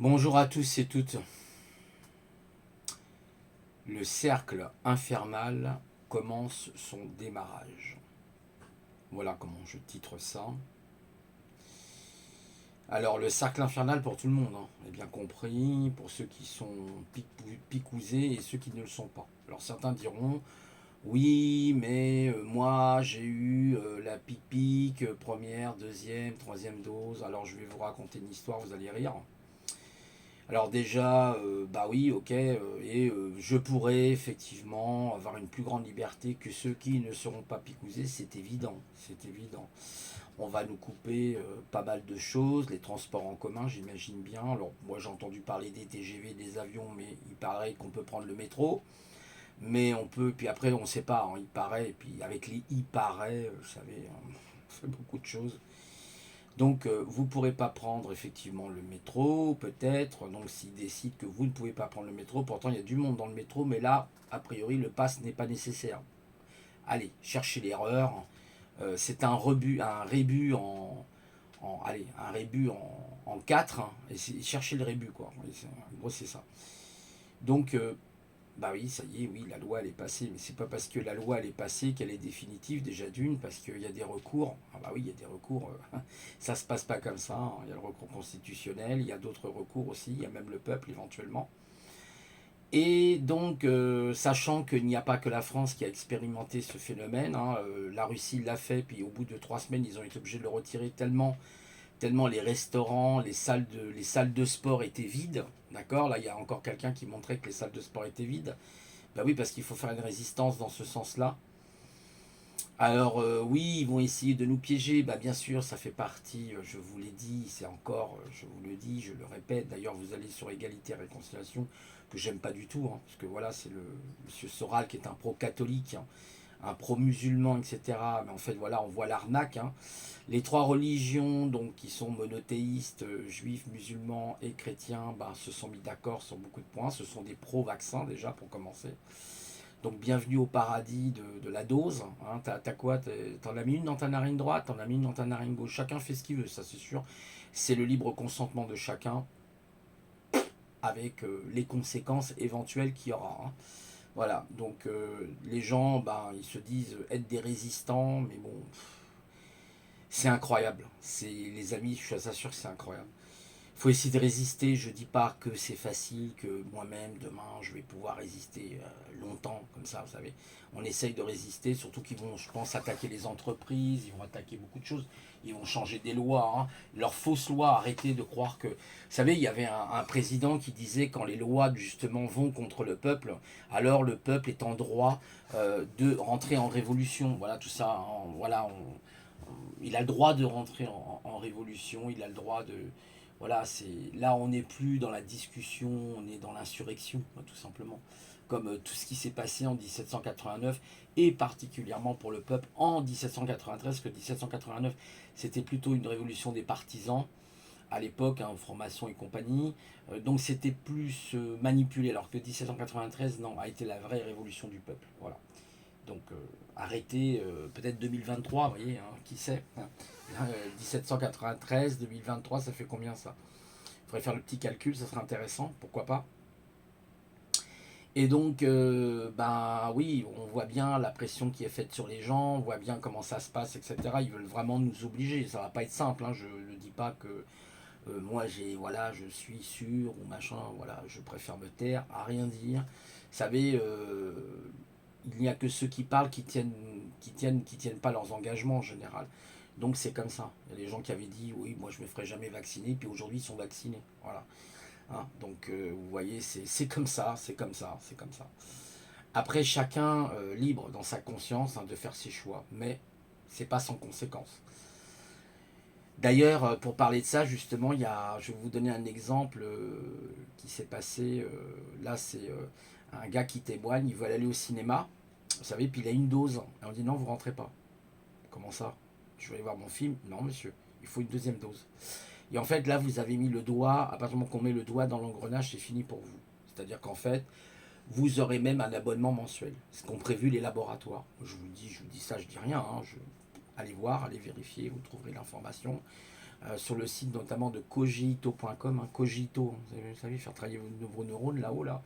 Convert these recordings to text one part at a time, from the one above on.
Bonjour à tous et toutes. Le cercle infernal commence son démarrage. Voilà comment je titre ça. Alors le cercle infernal pour tout le monde, est bien compris, pour ceux qui sont picousés et ceux qui ne le sont pas. Alors certains diront, oui, mais moi j'ai eu la pique, première, deuxième, troisième dose, alors je vais vous raconter une histoire, vous allez rire. Alors déjà, bah oui, ok, je pourrais effectivement avoir une plus grande liberté que ceux qui ne seront pas picousés, c'est évident, c'est évident. On va nous couper pas mal de choses, les transports en commun, j'imagine bien. Alors moi j'ai entendu parler des TGV, des avions, mais il paraît qu'on peut prendre le métro, mais on peut, puis après on ne sait pas, il paraît, et puis avec les il paraît, vous savez, on fait beaucoup de choses. Donc vous ne pourrez pas prendre effectivement le métro, peut-être. Donc s'ils décident que vous ne pouvez pas prendre le métro, pourtant il y a du monde dans le métro, mais là, a priori, le pass n'est pas nécessaire. Allez, cherchez l'erreur. C'est un rébut allez, un rébut en 4, et cherchez le rébut, quoi. En gros, c'est ça. Donc, bah oui, ça y est, oui, la loi elle est passée, mais c'est pas parce que la loi elle est passée qu'elle est définitive, déjà d'une, parce qu'il y a des recours. Ah bah oui, il y a des recours, ça se passe pas comme ça, hein. Il y a le recours constitutionnel, il y a d'autres recours aussi, il y a même le peuple éventuellement. Et donc, sachant qu'il n'y a pas que la France qui a expérimenté ce phénomène, hein, la Russie l'a fait, puis au bout de 3 semaines, ils ont été obligés de le retirer tellement les restaurants, les salles de sport étaient vides. D'accord. Là, il y a encore quelqu'un qui montrait que les salles de sport étaient vides. Ben oui, parce qu'il faut faire une résistance dans ce sens-là. Alors oui, ils vont essayer de nous piéger, bah bien sûr, ça fait partie, je vous l'ai dit, c'est encore, je vous le dis, je le répète, d'ailleurs vous allez sur égalité et réconciliation, que j'aime pas du tout, parce que voilà, c'est le monsieur Soral qui est un pro-catholique, un pro-musulman, etc. Mais en fait, voilà, on voit l'arnaque, hein. Les trois religions, donc, qui sont monothéistes, juifs, musulmans et chrétiens, bah, se sont mis d'accord sur beaucoup de points, ce sont des pro-vaccins déjà, pour commencer. Donc bienvenue au paradis de la dose. Hein. T'as quoi? T'en as mis une dans ta narine droite, t'en as mis une dans ta narine gauche. Chacun fait ce qu'il veut, ça c'est sûr. C'est le libre consentement de chacun avec les conséquences éventuelles qu'il y aura. Hein. Voilà, donc les gens, ben, ils se disent être des résistants, mais bon, c'est incroyable. C'est les amis, je suis sûr que c'est incroyable. Il faut essayer de résister. Je dis pas que c'est facile, que moi-même demain je vais pouvoir résister longtemps comme ça, vous savez. On essaye de résister, surtout qu'ils vont, je pense, attaquer les entreprises, ils vont attaquer beaucoup de choses, ils vont changer des lois, hein. Leurs fausses lois. Arrêtez de croire que, vous savez, il y avait un président qui disait quand les lois justement vont contre le peuple, alors le peuple est en droit de rentrer en révolution. Voilà tout ça. Hein. Voilà, il a le droit de rentrer en révolution, il a le droit de, voilà, c'est là on n'est plus dans la discussion, on est dans l'insurrection, tout simplement. Comme tout ce qui s'est passé en 1789 et particulièrement pour le peuple en 1793, que 1789 c'était plutôt une révolution des partisans à l'époque, hein, formation et compagnie. Donc c'était plus manipulé, alors que 1793, non, a été la vraie révolution du peuple. Voilà. Donc arrêtez, peut-être 2023, vous voyez, hein, qui sait. Hein. 1793, 2023, ça fait combien ça? Il faudrait faire le petit calcul, ça serait intéressant, pourquoi pas. Et donc, ben oui, on voit bien la pression qui est faite sur les gens, on voit bien comment ça se passe, etc. Ils veulent vraiment nous obliger, ça va pas être simple, hein, je ne dis pas que moi voilà, je suis sûr ou machin, voilà, je préfère me taire, à rien dire. Vous savez, il n'y a que ceux qui parlent qui tiennent pas leurs engagements en général. Donc c'est comme ça. Il y a des gens qui avaient dit oui, moi je me ferai jamais vacciner, puis aujourd'hui ils sont vaccinés. Voilà. Hein, donc vous voyez, c'est comme ça, c'est comme ça, c'est comme ça. Après, chacun libre dans sa conscience, hein, de faire ses choix, mais c'est pas sans conséquence. D'ailleurs, pour parler de ça, justement, je vais vous donner un exemple qui s'est passé. Là, c'est un gars qui témoigne, il veut aller au cinéma, vous savez, puis il a une dose. Et on dit non, vous rentrez pas. Comment ça? Je vais aller voir mon film. Non, monsieur, il faut une deuxième dose. Et en fait, là, vous avez mis le doigt, à partir du moment qu'on met le doigt dans l'engrenage, c'est fini pour vous. C'est-à-dire qu'en fait, vous aurez même un abonnement mensuel, ce qu'ont prévu les laboratoires. Je vous dis ça, je dis rien. Hein, allez voir, allez vérifier, vous trouverez l'information. sur le site notamment de cogito.com, hein, Cogito, vous savez, faire travailler vos neurones là-haut, là.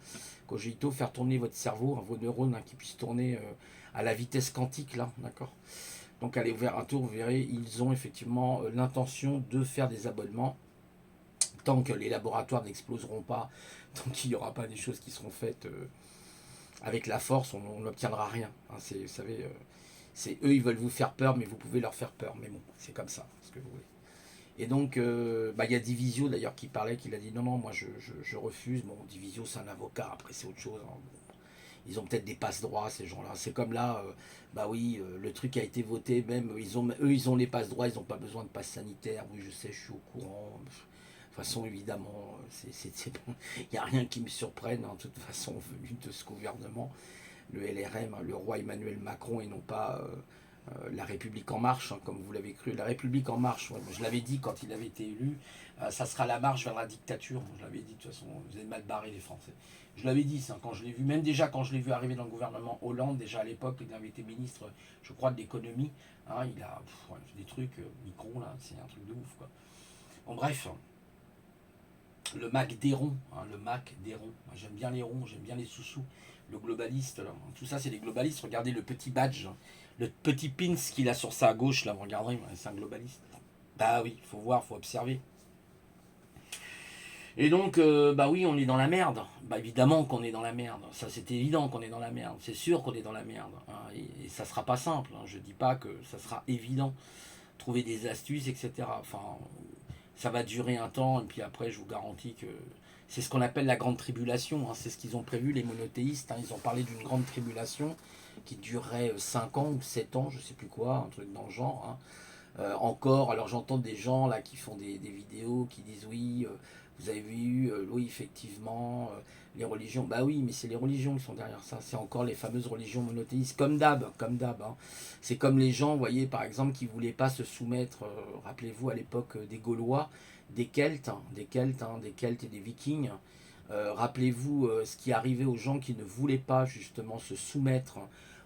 Cogito, faire tourner votre cerveau, hein, vos neurones, hein, qui puissent tourner à la vitesse quantique, là, d'accord. Donc allez vers un tour, vous verrez, ils ont effectivement l'intention de faire des abonnements tant que les laboratoires n'exploseront pas, tant qu'il n'y aura pas des choses qui seront faites avec la force, on n'obtiendra rien. Hein, vous savez, c'est eux, ils veulent vous faire peur, mais vous pouvez leur faire peur. Mais bon, c'est comme ça, ce que vous voulez. Et donc, il y a Divisio d'ailleurs qui parlait, qui a dit non, non, moi je refuse. Bon, Divisio c'est un avocat, après c'est autre chose. Hein. Bon, ils ont peut-être des passe-droits, ces gens-là. C'est comme là, bah oui, le truc a été voté, même, eux, ils ont les passe-droits, ils n'ont pas besoin de passe sanitaire. Oui, je sais, je suis au courant. De toute façon, évidemment, il n'y a rien qui me surprenne, hein, de toute façon, venu de ce gouvernement, le LRM, hein, le roi Emmanuel Macron, et non pas la République en marche, hein, comme vous l'avez cru. La République en marche, ouais, je l'avais dit quand il avait été élu, ça sera la marche vers la dictature. Je l'avais dit, de toute façon, vous avez mal barré les Français. Je l'avais dit, ça, quand je l'ai vu, même déjà quand je l'ai vu arriver dans le gouvernement Hollande, déjà à l'époque, il avait été ministre, je crois, de l'économie. Hein, il a des trucs, Micron, là, c'est un truc de ouf, quoi. Bon, bref, le Mac des ronds, hein, le Mac des ronds. J'aime bien les ronds, j'aime bien les sous-sous. Le globaliste, là, tout ça, c'est des globalistes. Regardez le petit badge, hein, le petit pins qu'il a sur sa gauche, là, vous regarderez, c'est un globaliste. Bah oui, il faut voir, il faut observer. Et donc, bah oui, on est dans la merde. Bah évidemment qu'on est dans la merde. Ça, c'est évident qu'on est dans la merde. C'est sûr qu'on est dans la merde. Hein, et ça sera pas simple. Hein. Je dis pas que ça sera évident. Trouver des astuces, etc. Enfin, ça va durer un temps. Et puis après, je vous garantis que c'est ce qu'on appelle la grande tribulation. Hein. C'est ce qu'ils ont prévu, les monothéistes. Hein. Ils ont parlé d'une grande tribulation qui durerait 5 ans ou 7 ans, je sais plus quoi, un truc dans le genre. Hein. Encore, alors j'entends des gens là qui font des vidéos qui disent oui, vous avez vu, oui effectivement, les religions, bah oui, mais c'est les religions qui sont derrière ça, c'est encore les fameuses religions monothéistes, comme d'hab, hein. C'est comme les gens, vous voyez, par exemple, qui voulaient pas se soumettre, rappelez-vous à l'époque des Gaulois, des Celtes, hein, des Celtes et des Vikings. Rappelez-vous ce qui arrivait aux gens qui ne voulaient pas justement se soumettre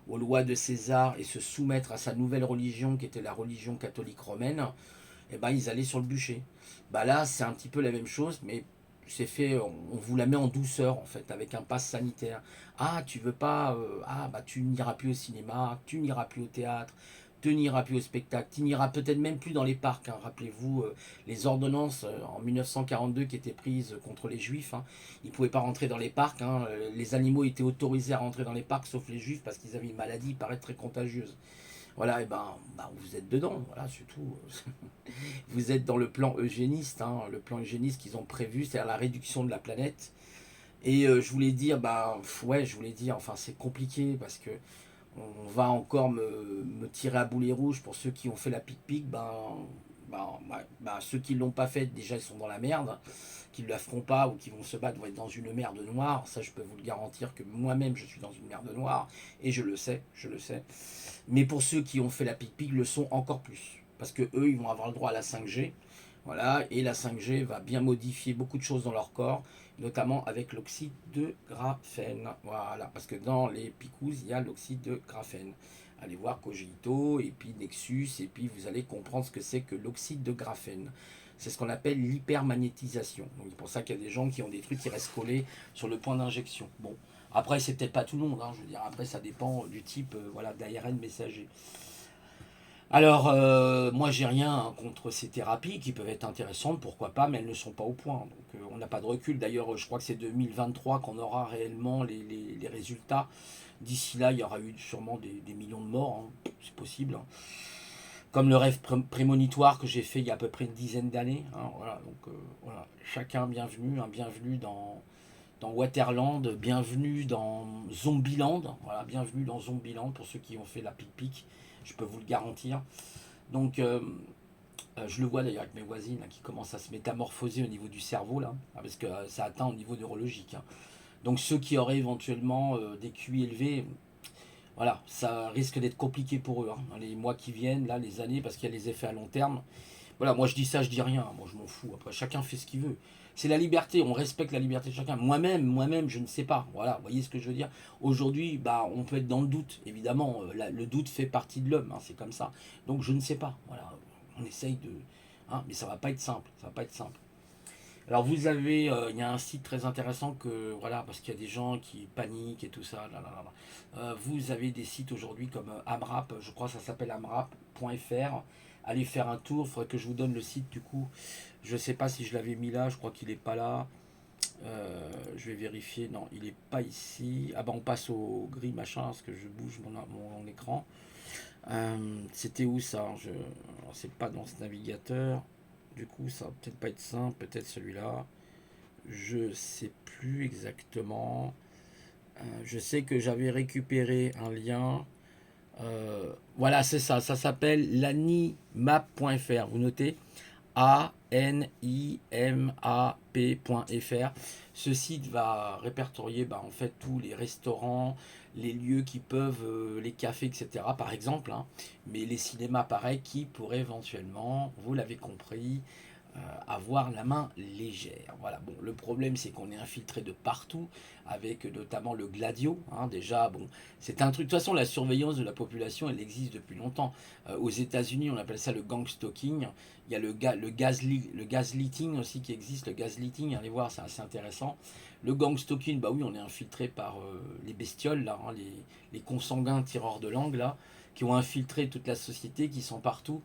aux lois de César et se soumettre à sa nouvelle religion qui était la religion catholique romaine, et ben ils allaient sur le bûcher. Bah là c'est un petit peu la même chose, mais c'est fait, on vous la met en douceur en fait, avec un pass sanitaire. Ah tu veux pas, ah bah tu n'iras plus au cinéma, tu n'iras plus au théâtre, tu n'iras plus au spectacle, tu n'iras peut-être même plus dans les parcs. Hein. Rappelez-vous les ordonnances en 1942 qui étaient prises contre les juifs. Hein. Ils ne pouvaient pas rentrer dans les parcs. Hein. Les animaux étaient autorisés à rentrer dans les parcs, sauf les juifs, parce qu'ils avaient une maladie, il paraît, très contagieuse. Voilà, et ben vous êtes dedans, voilà, c'est tout. Vous êtes dans le plan eugéniste, hein, le plan eugéniste qu'ils ont prévu, c'est-à-dire la réduction de la planète. Et je voulais dire, bah ouais, je voulais dire, enfin c'est compliqué parce que on va encore me tirer à boulet rouge pour ceux qui ont fait la pique-pique. Ceux qui ne l'ont pas fait, déjà ils sont dans la merde. Qui ne la feront pas ou qui vont se battre vont être dans une merde noire. Ça, je peux vous le garantir que moi-même, je suis dans une merde noire. Et je le sais, je le sais. Mais pour ceux qui ont fait la pique-pique, le sont encore plus. Parce que eux, ils vont avoir le droit à la 5G. Voilà, et la 5G va bien modifier beaucoup de choses dans leur corps, notamment avec l'oxyde de graphène. Voilà, parce que dans les picouses, il y a l'oxyde de graphène. Allez voir Cogito, et puis Nexus, et puis vous allez comprendre ce que c'est que l'oxyde de graphène. C'est ce qu'on appelle l'hypermagnétisation. Donc c'est pour ça qu'il y a des gens qui ont des trucs qui restent collés sur le point d'injection. Bon, après c'est peut-être pas tout le monde, hein, je veux dire, après ça dépend du type voilà, d'ARN messager. Alors, moi, j'ai rien contre ces thérapies qui peuvent être intéressantes, pourquoi pas, mais elles ne sont pas au point. Donc, on n'a pas de recul. D'ailleurs, je crois que c'est 2023 qu'on aura réellement les résultats. D'ici là, il y aura eu sûrement des millions de morts, hein, c'est possible. Hein. Comme le rêve prémonitoire que j'ai fait il y a à peu près une dizaine d'années. Hein, voilà, donc, voilà. Chacun bienvenu, hein, bienvenue dans Waterland, bienvenue dans Zombieland. Voilà, bienvenue dans Zombieland pour ceux qui ont fait la pic-pic. Je peux vous le garantir. Donc, je le vois d'ailleurs avec mes voisines là, qui commencent à se métamorphoser au niveau du cerveau, là, parce que ça atteint au niveau neurologique. Hein. Donc, ceux qui auraient éventuellement des QI élevés, voilà, ça risque d'être compliqué pour eux. Hein, dans les mois qui viennent, là, les années, parce qu'il y a les effets à long terme. Voilà, moi je dis ça, je dis rien. Moi je m'en fous. Après, chacun fait ce qu'il veut. C'est la liberté, on respecte la liberté de chacun. Moi-même, je ne sais pas. Voilà, vous voyez ce que je veux dire. Aujourd'hui, bah, on peut être dans le doute. Évidemment, le doute fait partie de l'homme, hein, c'est comme ça. Donc je ne sais pas. Voilà, on essaye hein, mais ça va pas être simple, ça va pas être simple. Alors vous avez, il y a un site très intéressant que, voilà, parce qu'il y a des gens qui paniquent et tout ça, là, là, là, là. Vous avez des sites aujourd'hui comme AMRAP, je crois que ça s'appelle amrap.fr. Allez faire un tour, il faudrait que je vous donne le site du coup. Je sais pas si je l'avais mis là, je crois qu'il n'est pas là. Je vais vérifier, non, il n'est pas ici. Ah bah on passe au gris machin, parce que je bouge mon écran. C'était où ça? C'est pas dans ce navigateur. Du coup, ça va peut-être pas être simple, peut-être celui-là. Je sais plus exactement. Je sais que j'avais récupéré un lien. Voilà, c'est ça. Ça s'appelle lanimap.fr. Vous notez ANIMAP.fr. Ce site va répertorier en fait tous les restaurants, les lieux qui peuvent, les cafés, etc. par exemple, hein. Mais les cinémas, pareil, qui pourraient éventuellement, vous l'avez compris, avoir la main légère. Voilà. Bon, le problème, c'est qu'on est infiltré de partout, avec notamment le gladio, hein. Déjà, bon, c'est un truc. De toute façon, la surveillance de la population, elle existe depuis longtemps. Aux États-Unis, on appelle ça le gang stalking. Il y a le gaslighting aussi qui existe. Le gaslighting, allez voir, c'est assez intéressant. Le gang stalking, bah oui, on est infiltré par les bestioles, là, hein, les consanguins tireurs de langue, là, qui ont infiltré toute la société, qui sont partout.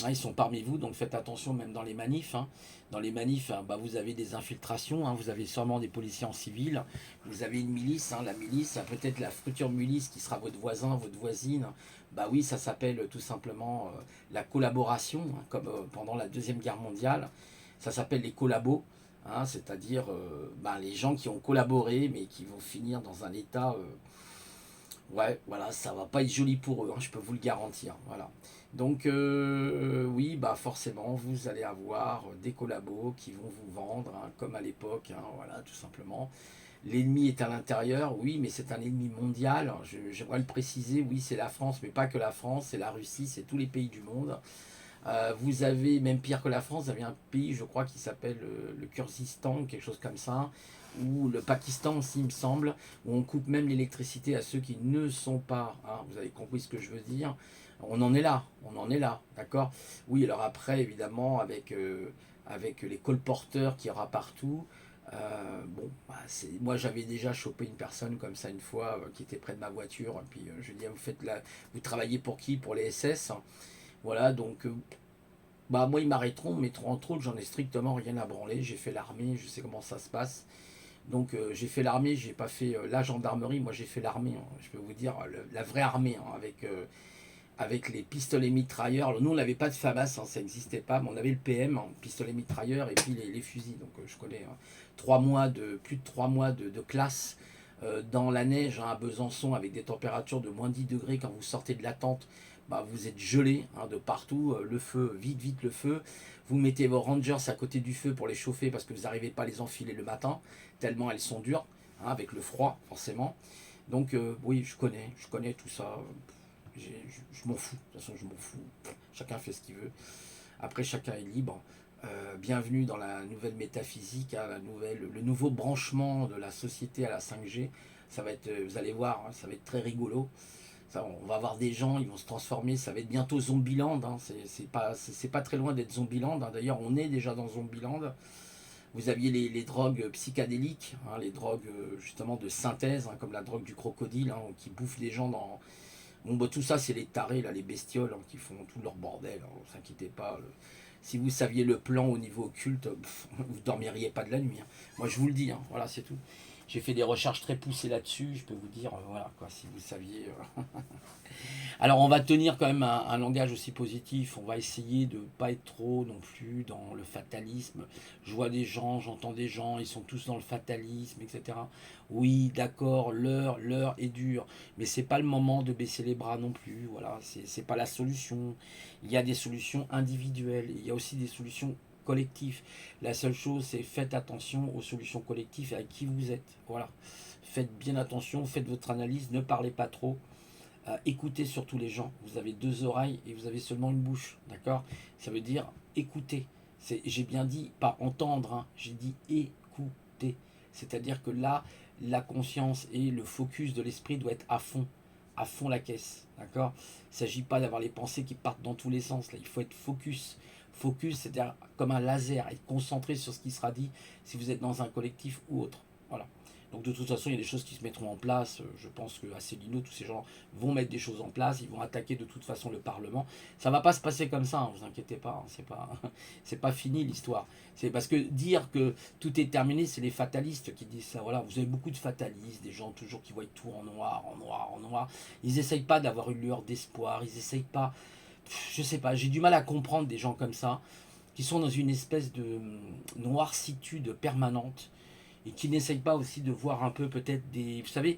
Ah, ils sont parmi vous, donc faites attention même dans les manifs, hein. Dans les manifs, hein, vous avez des infiltrations, hein, vous avez sûrement des policiers en civil, vous avez une milice, hein, la milice, peut-être la future milice qui sera votre voisin, votre voisine. Bah oui, ça s'appelle tout simplement la collaboration, hein, comme pendant la Deuxième Guerre mondiale. Ça s'appelle les collabos, hein, c'est-à-dire les gens qui ont collaboré mais qui vont finir dans un état. Ouais, voilà, ça va pas être joli pour eux, hein, je peux vous le garantir. Voilà. Donc oui, bah forcément, vous allez avoir des collabos qui vont vous vendre, hein, comme à l'époque, hein, voilà, tout simplement. L'ennemi est à l'intérieur, oui, mais c'est un ennemi mondial. J'aimerais le préciser, oui, c'est la France, mais pas que la France, c'est la Russie, c'est tous les pays du monde. Vous avez, même pire que la France, vous avez un pays, je crois, qui s'appelle le Kurdistan, quelque chose comme ça, ou le Pakistan aussi, il me semble, où on coupe même l'électricité à ceux qui ne sont pas, hein, vous avez compris ce que je veux dire. On en est là, d'accord. Oui, alors après, évidemment, avec les colporteurs qu'il y aura partout, moi j'avais déjà chopé une personne comme ça une fois qui était près de ma voiture, et puis je lui dis, vous travaillez pour qui? Pour les SS? Voilà, donc moi ils m'arrêteront, mais entre autres, j'en ai strictement rien à branler. J'ai fait l'armée, je sais comment ça se passe. Donc j'ai fait l'armée, j'ai pas fait la gendarmerie, moi j'ai fait l'armée, hein. Je peux vous dire la vraie armée, hein, avec les pistolets mitrailleurs. Nous on n'avait pas de FAMAS, hein, ça n'existait pas, mais on avait le PM, hein, pistolet mitrailleur, et puis les fusils. Donc je connais, hein, plus de 3 mois de classe dans la neige, hein, à Besançon, avec des températures de moins 10 degrés quand vous sortez de la tente. Vous êtes gelé, hein, de partout, le feu, vite, vite le feu. Vous mettez vos Rangers à côté du feu pour les chauffer parce que vous n'arrivez pas à les enfiler le matin, tellement elles sont dures, hein, avec le froid, forcément. Donc oui, je connais tout ça. Je m'en fous, de toute façon je m'en fous. Chacun fait ce qu'il veut. Après, chacun est libre. Bienvenue dans la nouvelle métaphysique, hein, le nouveau branchement de la société à la 5G. Ça va être, vous allez voir, hein, ça va être très rigolo. Ça, on va avoir des gens, ils vont se transformer, ça va être bientôt Zombieland, hein. C'est pas très loin d'être Zombieland, hein. D'ailleurs, on est déjà dans Zombieland. Vous aviez les drogues psychédéliques, hein, les drogues justement de synthèse, hein, comme la drogue du crocodile, hein, qui bouffe les gens dans. Bon, tout ça, c'est les tarés, là, les bestioles, hein, qui font tout leur bordel, hein, ne vous inquiétez pas. Si vous saviez le plan au niveau occulte, vous ne dormiriez pas de la nuit, hein. Moi, je vous le dis, hein, voilà, c'est tout. J'ai fait des recherches très poussées là-dessus, je peux vous dire, voilà, quoi, si vous saviez. Alors on va tenir quand même un langage aussi positif, on va essayer de ne pas être trop non plus dans le fatalisme. Je vois des gens, j'entends des gens, ils sont tous dans le fatalisme, etc. Oui, d'accord, l'heure est dure, mais c'est pas le moment de baisser les bras non plus, voilà, c'est pas la solution. Il y a des solutions individuelles, il y a aussi des solutions collectives. La seule chose, c'est faites attention aux solutions collectives et à qui vous êtes, voilà. Faites bien attention, faites votre analyse, ne parlez pas trop. Écoutez surtout les gens. Vous avez deux oreilles et vous avez seulement une bouche, d'accord? Ça veut dire écouter. J'ai bien dit pas entendre, hein, j'ai dit écouter. C'est-à-dire que là, la conscience et le focus de l'esprit doit être à fond la caisse, d'accord? Il ne s'agit pas d'avoir les pensées qui partent dans tous les sens. Là, il faut être focus. focus, c'est-à-dire comme un laser, être concentré sur ce qui sera dit si vous êtes dans un collectif ou autre. Voilà. Donc de toute façon, il y a des choses qui se mettront en place. Je pense que Asselineau, tous ces gens vont mettre des choses en place. Ils vont attaquer de toute façon le Parlement. Ça ne va pas se passer comme ça, hein, vous inquiétez pas. Hein, c'est pas fini l'histoire. C'est parce que dire que tout est terminé, c'est les fatalistes qui disent ça. Voilà, vous avez beaucoup de fatalistes, des gens toujours qui voient tout en noir, en noir, en noir. Ils n'essayent pas d'avoir une lueur d'espoir. Ils n'essayent pas. Je sais pas. J'ai du mal à comprendre des gens comme ça qui sont dans une espèce de noircitude permanente et qui n'essayent pas aussi de voir un peu peut-être des... Vous savez,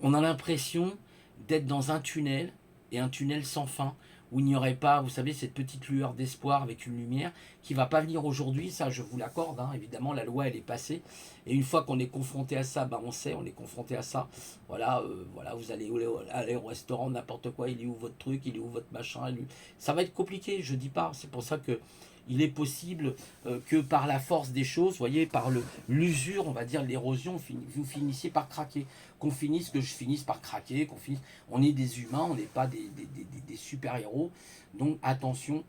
on a l'impression d'être dans un tunnel, et un tunnel sans fin, où il n'y aurait pas, vous savez, cette petite lueur d'espoir avec une lumière qui va pas venir aujourd'hui, ça je vous l'accorde, hein, évidemment la loi elle est passée, et une fois qu'on est confronté à ça, on sait, on est confronté à ça, voilà, voilà, vous allez aller au restaurant, n'importe quoi, il est où votre truc, il est où votre machin, ça va être compliqué, je dis pas, c'est pour ça que il est possible que par la force des choses, vous voyez, par l'usure, on va dire, l'érosion, vous finissiez par craquer. Qu'on finisse, que je finisse par craquer, qu'on finisse. On est des humains, on n'est pas des super-héros. Donc attention.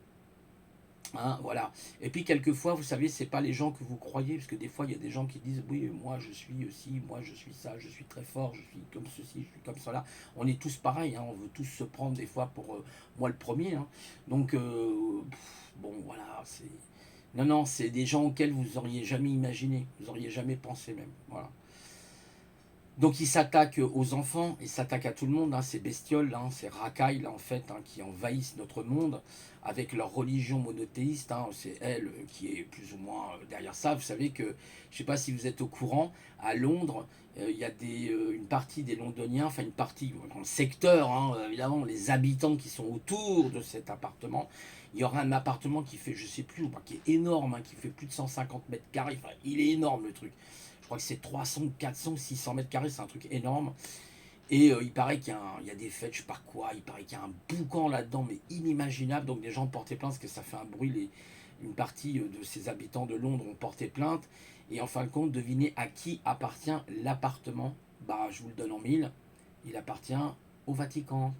Hein, voilà. Et puis quelquefois, vous savez, c'est pas les gens que vous croyez, parce que des fois, il y a des gens qui disent oui, moi je suis aussi, moi je suis ça, je suis très fort, je suis comme ceci, je suis comme cela. On est tous pareils, hein, on veut tous se prendre des fois pour moi le premier. Hein. Donc bon, voilà, c'est non, non, c'est des gens auxquels vous auriez jamais imaginé, vous auriez jamais pensé même. Voilà. Donc ils s'attaquent aux enfants, ils s'attaquent à tout le monde, hein, ces bestioles, hein, ces racailles là, en fait, hein, qui envahissent notre monde avec leur religion monothéiste, hein, c'est elle qui est plus ou moins derrière ça. Vous savez que, je ne sais pas si vous êtes au courant, à Londres, il y a une partie des Londoniens, enfin une partie, dans le secteur, hein, évidemment, les habitants qui sont autour de cet appartement, il y aura un appartement qui fait, je sais plus, qui est énorme, hein, qui fait plus de 150 mètres carrés, enfin, il est énorme le truc. Je crois que c'est 300, 400, 600 mètres carrés, c'est un truc énorme. Et il paraît qu'il y a des fêtes, je sais pas quoi, il paraît qu'il y a un boucan là-dedans, mais inimaginable. Donc des gens ont porté plainte parce que ça fait un bruit. Une partie de ces habitants de Londres ont porté plainte. Et en fin de compte, devinez à qui appartient l'appartement. Bah, je vous le donne en mille. Il appartient au Vatican.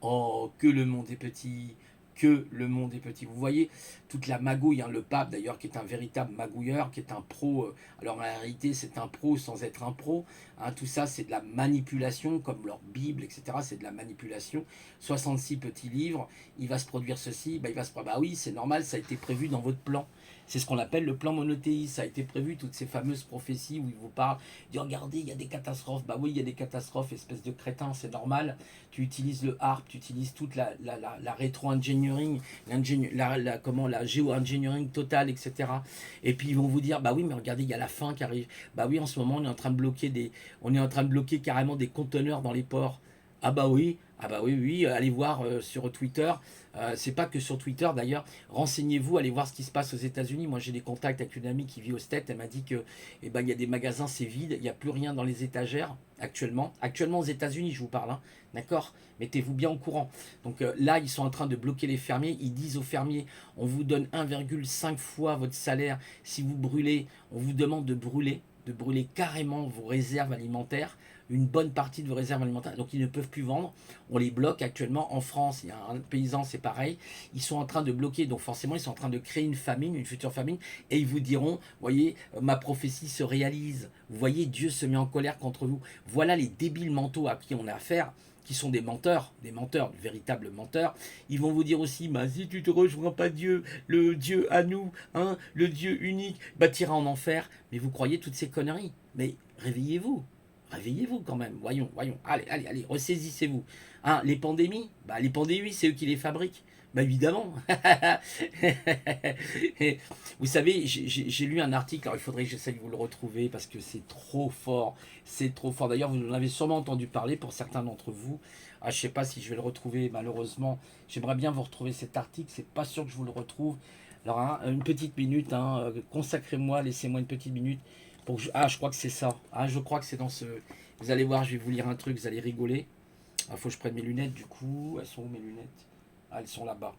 Oh, que le monde est petit, que le monde est petit. Vous voyez toute la magouille, hein, le pape d'ailleurs qui est un véritable magouilleur, qui est un pro. Alors en réalité c'est un pro sans être un pro. Hein, tout ça c'est de la manipulation, comme leur Bible, etc. C'est de la manipulation. 66 petits livres, il va se produire ceci, bah, il va se produire. Bah oui, c'est normal, ça a été prévu dans votre plan. C'est ce qu'on appelle le plan monothéiste. Ça a été prévu, toutes ces fameuses prophéties où il vous parle, dit regardez, il y a des catastrophes. Bah oui, il y a des catastrophes, espèce de crétin, c'est normal. Tu utilises le harp, tu utilises toute la rétro-engineering, la géo-engineering totale, etc. Et puis ils vont vous dire, bah oui, mais regardez, il y a la fin qui arrive. Bah oui, en ce moment, on est en train de bloquer carrément des conteneurs dans les ports. Ah bah oui, oui, allez voir sur Twitter. C'est pas que sur Twitter d'ailleurs. Renseignez-vous, allez voir ce qui se passe aux États-Unis. Moi, j'ai des contacts avec une amie qui vit aux States. Elle m'a dit que, eh ben, il y a des magasins, c'est vide, il n'y a plus rien dans les étagères actuellement. Actuellement aux États-Unis, je vous parle, hein. D'accord. Mettez-vous bien au courant. Donc là, ils sont en train de bloquer les fermiers. Ils disent aux fermiers, on vous donne 1,5 fois votre salaire si vous brûlez. On vous demande de brûler carrément vos réserves alimentaires, une bonne partie de vos réserves alimentaires. Donc ils ne peuvent plus vendre. On les bloque actuellement. En France, il y a un paysan, c'est pareil. Ils sont en train de bloquer. Donc forcément, ils sont en train de créer une famine, une future famine. Et ils vous diront, voyez, ma prophétie se réalise. Vous voyez, Dieu se met en colère contre vous. Voilà les débiles mentaux à qui on a affaire, qui sont des menteurs, de véritables menteurs. Ils vont vous dire aussi, bah, si tu te rejoins pas Dieu, le Dieu à nous, hein, le Dieu unique, bah t'iras en enfer. Mais vous croyez toutes ces conneries. Mais réveillez-vous. Réveillez-vous quand même. Voyons, voyons. Allez, allez, allez, ressaisissez-vous. Hein, les pandémies, bah les pandémies, c'est eux qui les fabriquent. Bah évidemment. Vous savez, j'ai lu un article, alors il faudrait que j'essaie de vous le retrouver parce que c'est trop fort. C'est trop fort. D'ailleurs, vous en avez sûrement entendu parler pour certains d'entre vous. Ah, je ne sais pas si je vais le retrouver, malheureusement. J'aimerais bien vous retrouver cet article. C'est pas sûr que je vous le retrouve. Alors, hein, une petite minute, hein, consacrez-moi, laissez-moi une petite minute. Pour que ah, je crois que c'est ça. Ah, je crois que c'est dans ce... Vous allez voir, je vais vous lire un truc, vous allez rigoler. Il faut que je prenne mes lunettes, du coup. Elles sont où mes lunettes? Ah, elles sont là-bas.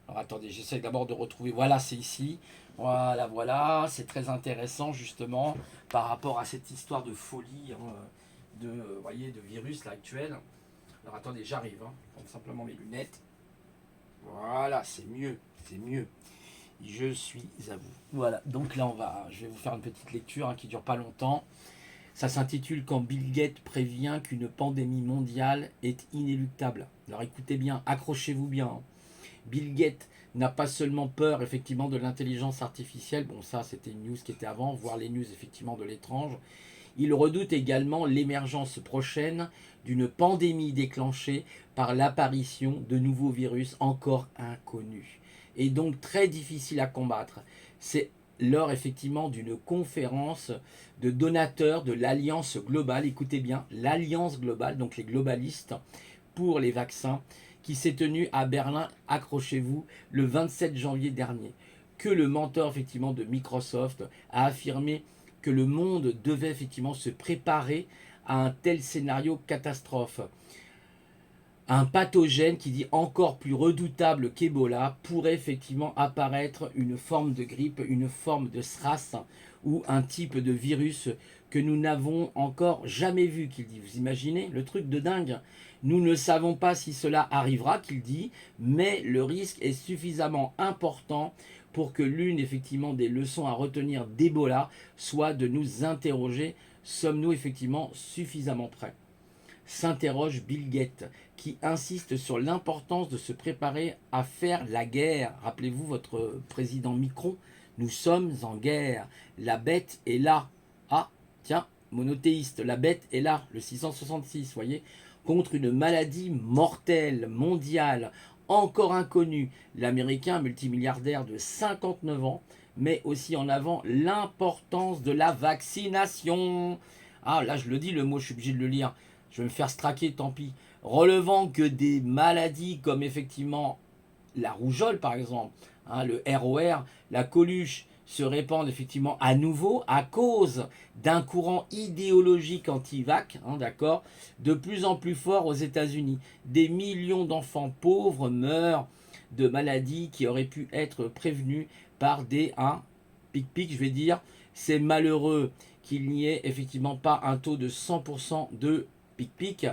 Alors attendez, j'essaie d'abord de retrouver. Voilà, c'est ici. Voilà, voilà. C'est très intéressant, justement, par rapport à cette histoire de folie, hein, voyez, de virus là, actuel. Alors attendez, j'arrive. Hein. Je prends simplement mes lunettes. Voilà, c'est mieux. C'est mieux. Je suis à vous. Voilà, donc là je vais vous faire une petite lecture qui dure pas longtemps. Ça s'intitule Quand Bill Gates prévient qu'une pandémie mondiale est inéluctable. Alors écoutez bien, accrochez-vous bien. Bill Gates n'a pas seulement peur effectivement de l'intelligence artificielle, bon ça c'était une news qui était avant, voire les news effectivement de l'étrange. Il redoute également l'émergence prochaine d'une pandémie déclenchée par l'apparition de nouveaux virus encore inconnus et donc très difficiles à combattre. C'est lors effectivement d'une conférence de donateurs de l'Alliance globale, écoutez bien, l'Alliance globale, donc les globalistes pour les vaccins, qui s'est tenue à Berlin, accrochez-vous, le 27 janvier dernier, que le mentor effectivement de Microsoft a affirmé que le monde devait effectivement se préparer à un tel scénario catastrophe. Un pathogène qui dit encore plus redoutable qu'Ebola pourrait effectivement apparaître une forme de grippe, une forme de SRAS ou un type de virus que nous n'avons encore jamais vu, qu'il dit. Vous imaginez le truc de dingue? Nous ne savons pas si cela arrivera, qu'il dit, mais le risque est suffisamment important pour que l'une effectivement des leçons à retenir d'Ebola soit de nous interroger, sommes-nous effectivement suffisamment prêts? S'interroge Bill Gates, qui insiste sur l'importance de se préparer à faire la guerre. Rappelez-vous votre président Macron, nous sommes en guerre, la bête est là. Ah, tiens, monothéiste, la bête est là, le 666, voyez, contre une maladie mortelle, mondiale, encore inconnue. L'Américain multimilliardaire de 59 ans met aussi en avant l'importance de la vaccination. Ah, là je le dis le mot, je suis obligé de le lire. Je vais me faire straquer, tant pis. Relevant que des maladies comme effectivement la rougeole par exemple, le ROR, la coluche se répandent effectivement à nouveau à cause d'un courant idéologique anti-vac, d'accord, de plus en plus fort aux États-Unis. Des millions d'enfants pauvres meurent de maladies qui auraient pu être prévenues par des pic-pic, je vais dire. C'est malheureux qu'il n'y ait effectivement pas un taux de 100% de pic-pic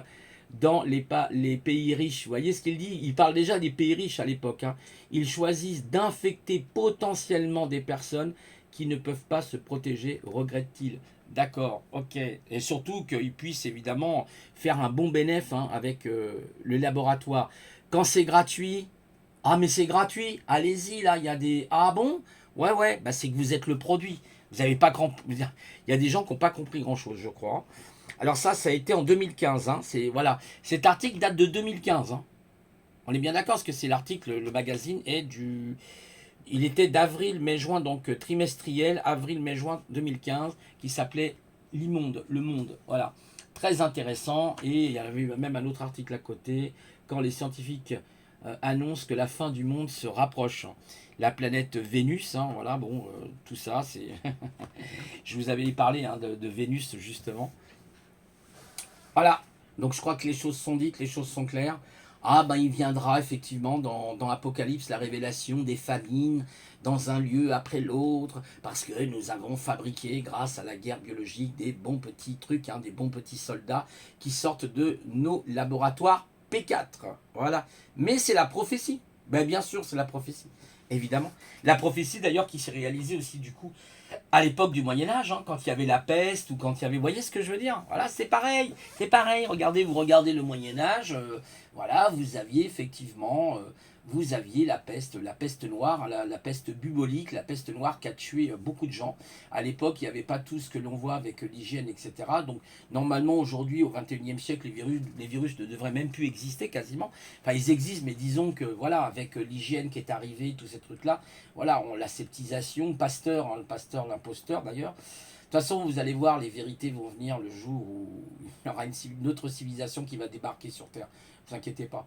dans les pays riches. Vous voyez ce qu'il dit? Il parle déjà des pays riches à l'époque. Ils choisissent d'infecter potentiellement des personnes qui ne peuvent pas se protéger, regrette-t-il. D'accord, ok. Et surtout qu'ils puissent évidemment faire un bon bénéfice avec le laboratoire. Quand c'est gratuit, ah mais c'est gratuit, allez-y là, il y a des... Ah bon? Ouais, ouais, bah c'est que vous êtes le produit. Vous n'avez pas grand... Il y a des gens qui n'ont pas compris grand-chose, je crois. Alors ça a été en 2015. Voilà. Cet article date de 2015. On est bien d'accord parce que c'est l'article, le magazine est du... Il était d'avril, mai, juin, donc trimestriel, avril, mai, juin 2015, qui s'appelait l'Immonde, Le Monde. Voilà. Très intéressant. Et il y avait même un autre article à côté, quand les scientifiques annoncent que la fin du monde se rapproche. La planète Vénus, voilà, bon, tout ça, c'est... Je vous avais parlé de Vénus, justement. Voilà, donc je crois que les choses sont dites, les choses sont claires. Ah ben il viendra effectivement dans Apocalypse la révélation des famines dans un lieu après l'autre, parce que nous avons fabriqué, grâce à la guerre biologique, des bons petits trucs, des bons petits soldats qui sortent de nos laboratoires P4. Voilà, mais c'est la prophétie. Ben bien sûr, c'est la prophétie, évidemment. La prophétie d'ailleurs qui s'est réalisée aussi du coup à l'époque du Moyen-Âge, quand il y avait la peste ou quand il y avait... Vous voyez ce que je veux dire? Voilà, c'est pareil. C'est pareil. Regardez, vous regardez le Moyen-Âge, voilà, vous aviez effectivement... vous aviez la peste noire, la peste bubonique, la peste noire qui a tué beaucoup de gens. À l'époque, il n'y avait pas tout ce que l'on voit avec l'hygiène, etc. Donc, normalement, aujourd'hui, au XXIe siècle, les virus ne devraient même plus exister quasiment. Enfin, ils existent, mais disons que, voilà, avec l'hygiène qui est arrivée, tous ces trucs-là, voilà, l'aseptisation, Pasteur, le Pasteur, l'imposteur d'ailleurs. De toute façon, vous allez voir, les vérités vont venir le jour où il y aura une autre civilisation qui va débarquer sur Terre. Ne vous inquiétez pas.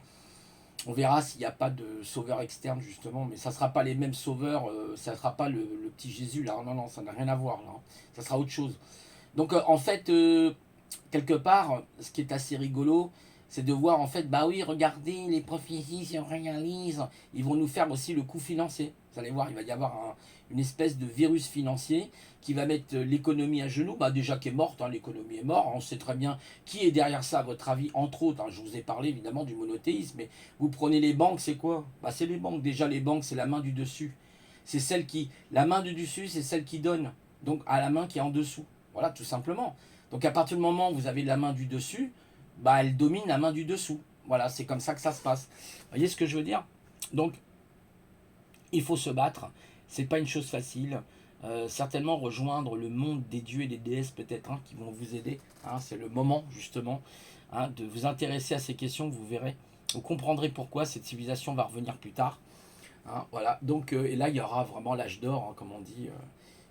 On verra s'il n'y a pas de sauveur externe, justement, mais ça ne sera pas les mêmes sauveurs, ça ne sera pas le petit Jésus, là. Non, non, ça n'a rien à voir, là. Ça sera autre chose. Donc, en fait, quelque part, ce qui est assez rigolo, c'est de voir, en fait, bah oui, regardez, les prophéties se réalisent, ils vont nous faire aussi le coup financier. Vous allez voir, il va y avoir une espèce de virus financier qui va mettre l'économie à genoux, bah déjà qui est morte, l'économie est morte, on sait très bien qui est derrière ça à votre avis, entre autres, je vous ai parlé évidemment du monothéisme, mais vous prenez les banques, c'est quoi? Bah c'est les banques, déjà les banques c'est la main du dessus, c'est celle qui, la main du dessus, c'est celle qui donne, donc à la main qui est en dessous. Voilà, tout simplement. Donc à partir du moment où vous avez la main du dessus, bah elle domine la main du dessous. Voilà, c'est comme ça que ça se passe. Vous voyez ce que je veux dire? Donc il faut se battre. C'est pas une chose facile. Certainement rejoindre le monde des dieux et des déesses peut-être hein, qui vont vous aider. Hein, c'est le moment justement hein, de vous intéresser à ces questions. Vous verrez, vous comprendrez pourquoi cette civilisation va revenir plus tard. Hein, voilà. Donc et là il y aura vraiment l'âge d'or, hein, comme on dit.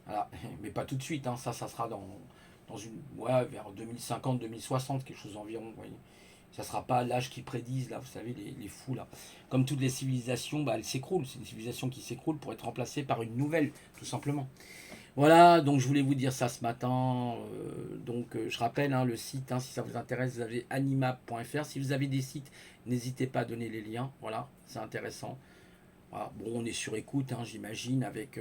Voilà. Mais pas tout de suite. Hein, ça sera dans une ouais, vers 2050-2060 quelque chose environ. Vous voyez. Ça ne sera pas l'âge qu'ils prédisent, là, vous savez, les fous, là. Comme toutes les civilisations, bah, elles s'écroulent. C'est une civilisation qui s'écroule pour être remplacée par une nouvelle, tout simplement. Voilà, donc je voulais vous dire ça ce matin. Je rappelle hein, le site, hein, si ça vous intéresse, vous avez animap.fr. Si vous avez des sites, n'hésitez pas à donner les liens. Voilà, c'est intéressant. Voilà. Bon, on est sur écoute, hein, j'imagine, avec...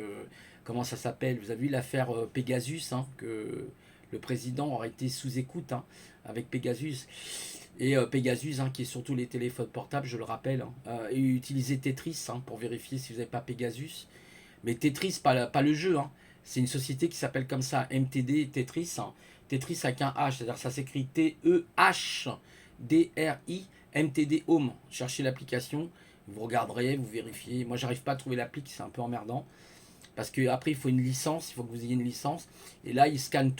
comment ça s'appelle? Vous avez vu l'affaire Pegasus, hein, que le président aurait été sous écoute hein, avec Pegasus. Et Pegasus, hein, qui est sur tous les téléphones portables, je le rappelle, hein, et utilisez Tetris hein, pour vérifier si vous n'avez pas Pegasus. Mais Tetris, pas le jeu, hein. C'est une société qui s'appelle comme ça, MTD Tetris. Hein. Tetris avec un H, c'est-à-dire ça s'écrit T-E-H-D-R-I, MTD Home. Cherchez l'application, vous regarderez, vous vérifiez. Moi, j'arrive pas à trouver l'appli, c'est un peu emmerdant. Parce qu'après, il faut une licence, il faut que vous ayez une licence. Et là, il scanne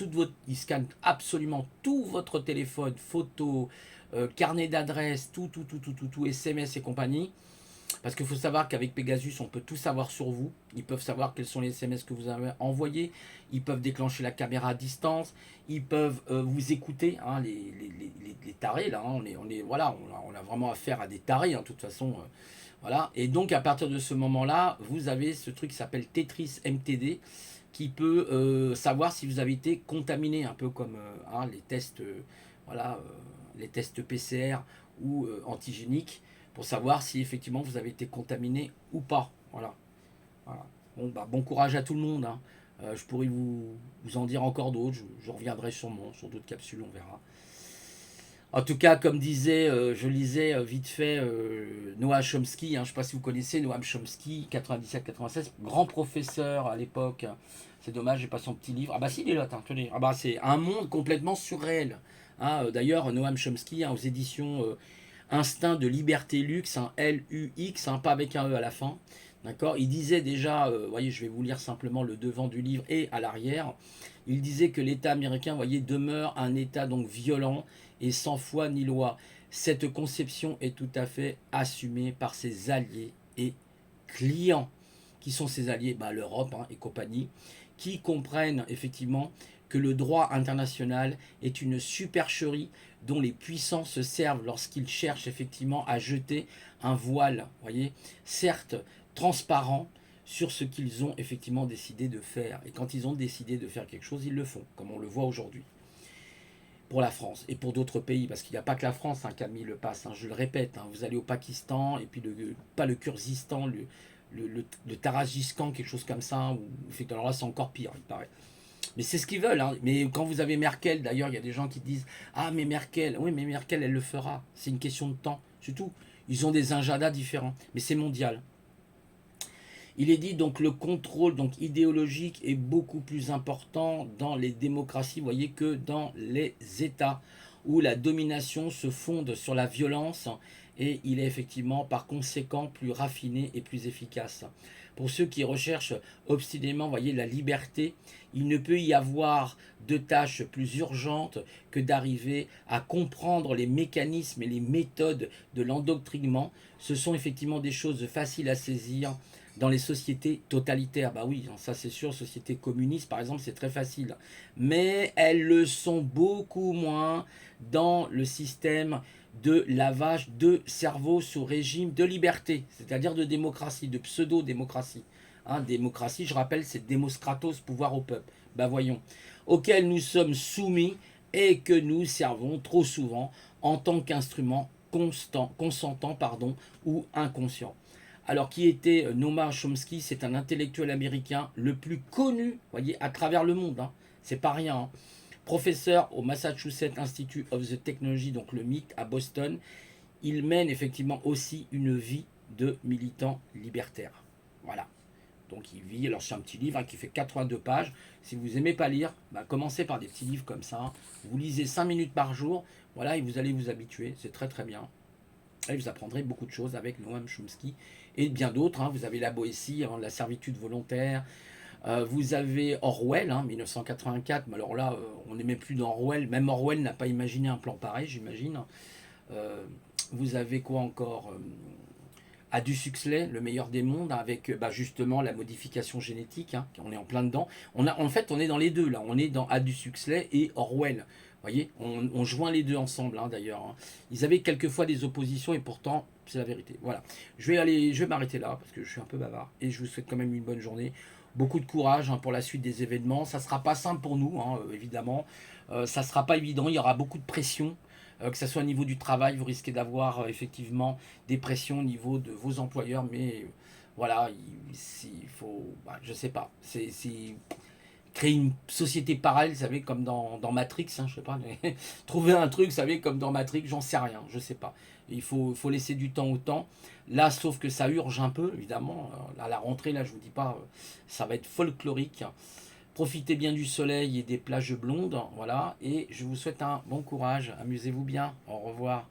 absolument tout votre téléphone, photos, carnet d'adresses, tout, SMS et compagnie. Parce qu'il faut savoir qu'avec Pegasus, on peut tout savoir sur vous. Ils peuvent savoir quels sont les SMS que vous avez envoyés. Ils peuvent déclencher la caméra à distance. Ils peuvent vous écouter, hein, les tarés. Là, hein, voilà, on a vraiment affaire à des tarés, hein, de toute façon. Voilà. Et donc, à partir de ce moment-là, vous avez ce truc qui s'appelle Tetris MTD qui peut savoir si vous avez été contaminé, un peu comme hein, les tests, voilà, les tests PCR ou antigéniques pour savoir si effectivement vous avez été contaminé ou pas. Voilà. Voilà. Bon, bah, bon courage à tout le monde. Hein. Je pourrais vous en dire encore d'autres. Je reviendrai sûrement sur d'autres capsules, on verra. En tout cas, comme disait, je lisais vite fait Noam Chomsky. Hein, je ne sais pas si vous connaissez Noam Chomsky, 97-96, grand professeur à l'époque. C'est dommage, j'ai pas son petit livre. Ah bah si, il est là, tenez. Ah bah c'est un monde complètement surréel. Hein, d'ailleurs, Noam Chomsky, hein, aux éditions Instinct de Liberté Luxe, un L-U-X, pas avec un E à la fin. D'accord. Il disait déjà, voyez, je vais vous lire simplement le devant du livre et à l'arrière. Il disait que l'État américain, voyez, demeure un État donc violent et sans foi ni loi. Cette conception est tout à fait assumée par ses alliés et clients. Qui sont ses alliés? Bah, l'Europe hein, et compagnie, qui comprennent effectivement que le droit international est une supercherie dont les puissants se servent lorsqu'ils cherchent effectivement à jeter un voile, voyez, certes transparent sur ce qu'ils ont effectivement décidé de faire. Et quand ils ont décidé de faire quelque chose, ils le font, comme on le voit aujourd'hui. Pour la France et pour d'autres pays, parce qu'il n'y a pas que la France hein, qui a mis le pass, hein, je le répète, hein, vous allez au Pakistan, et puis pas le Kurdistan, le Taradjistan, quelque chose comme ça, ou alors là c'est encore pire, il paraît. Mais c'est ce qu'ils veulent. Hein. Mais quand vous avez Merkel, d'ailleurs, il y a des gens qui disent ah, mais Merkel, oui, mais Merkel, elle le fera. C'est une question de temps. C'est tout. Ils ont des agendas différents. Mais c'est mondial. Il est dit donc le contrôle donc idéologique est beaucoup plus important dans les démocraties, voyez, que dans les États où la domination se fonde sur la violence et il est effectivement par conséquent plus raffiné et plus efficace. Pour ceux qui recherchent obstinément, voyez, la liberté, il ne peut y avoir de tâche plus urgente que d'arriver à comprendre les mécanismes et les méthodes de l'endoctrinement. Ce sont effectivement des choses faciles à saisir dans les sociétés totalitaires. Bah oui, ça c'est sûr, sociétés communistes par exemple, c'est très facile. Mais elles le sont beaucoup moins dans le système de lavage de cerveau sous régime de liberté, c'est-à-dire de démocratie, de pseudo-démocratie. Hein, démocratie, je rappelle, c'est Demos Kratos, pouvoir au peuple. Ben voyons, auquel nous sommes soumis et que nous servons trop souvent en tant qu'instrument consentant ou inconscient. Alors, qui était Noam Chomsky? C'est un intellectuel américain le plus connu, voyez, à travers le monde. Hein. C'est pas rien. Hein. Professeur au Massachusetts Institute of the Technology, donc le MIT à Boston. Il mène effectivement aussi une vie de militant libertaire. Voilà. Donc il vit, alors c'est un petit livre, hein, qui fait 82 pages. Si vous n'aimez pas lire, bah, commencez par des petits livres comme ça. Vous lisez 5 minutes par jour, voilà, et vous allez vous habituer. C'est très très bien. Et vous apprendrez beaucoup de choses avec Noam Chomsky et bien d'autres, hein. Vous avez La Boétie, hein, La servitude volontaire. Vous avez Orwell, hein, 1984. Mais alors là, on n'est même plus dans Orwell. Même Orwell n'a pas imaginé un plan pareil, j'imagine. Euh, vous avez quoi encore? Aldous Huxley, Le meilleur des mondes, avec bah, justement la modification génétique, hein, on est en plein dedans. En fait, on est dans les deux, là. On est dans Aldous Huxley et Orwell. Vous voyez, on joint les deux ensemble, hein, d'ailleurs, hein. Ils avaient quelquefois des oppositions et pourtant, c'est la vérité. Voilà. Je vais m'arrêter là parce que je suis un peu bavard et je vous souhaite quand même une bonne journée. Beaucoup de courage, hein, pour la suite des événements. Ça ne sera pas simple pour nous, hein, évidemment. Ça ne sera pas évident. Il y aura beaucoup de pression. Que ce soit au niveau du travail, vous risquez d'avoir effectivement des pressions au niveau de vos employeurs, mais voilà, il faut, bah, je sais pas, c'est créer une société parallèle, vous savez, comme dans Matrix, hein, je sais pas, mais trouver un truc, vous savez, comme dans Matrix, j'en sais rien, je sais pas. Il faut laisser du temps au temps. Là, sauf que ça urge un peu, évidemment. À la rentrée, là, je vous dis pas, ça va être folklorique. Profitez bien du soleil et des plages blondes, voilà. Et je vous souhaite un bon courage. Amusez-vous bien. Au revoir.